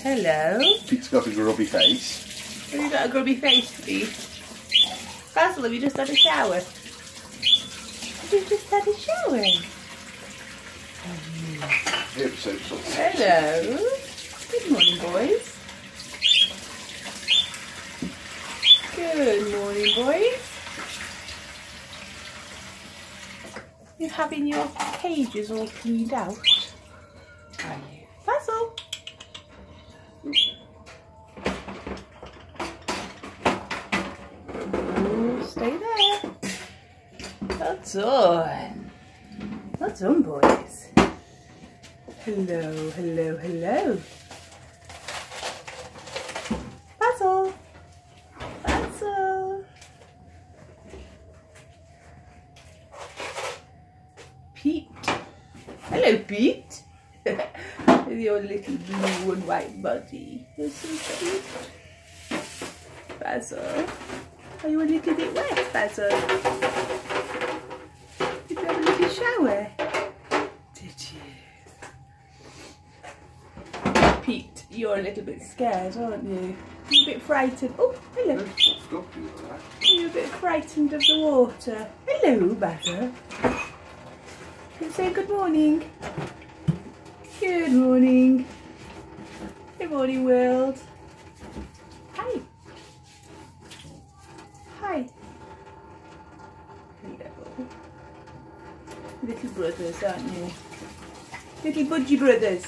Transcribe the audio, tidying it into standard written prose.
Hello. Pete's got a grubby face. Have you got a grubby face, Pete? Basil, have you just had a shower? Have you just had a shower? Hello. Good morning, boys. Good morning, boys. You're having your cages all cleaned out, are you? Basil? Oh, stay there. Well done. Well done, boys. Hello, hello, hello. Basil. Basil. Pete. Hello, Pete. With your little blue and white body. You're so cute. Basil. Are you a little bit wet, Basil? Did you have a little shower? Did you? Pete, you're a little bit scared, aren't you? You're a bit frightened. Oh, hello. You're a bit frightened of the water. Hello, Basil. Can you say good morning? Good morning. Good morning, world. Hi. Hi. Hello. Little brothers, aren't you? Little Budgie Brothers.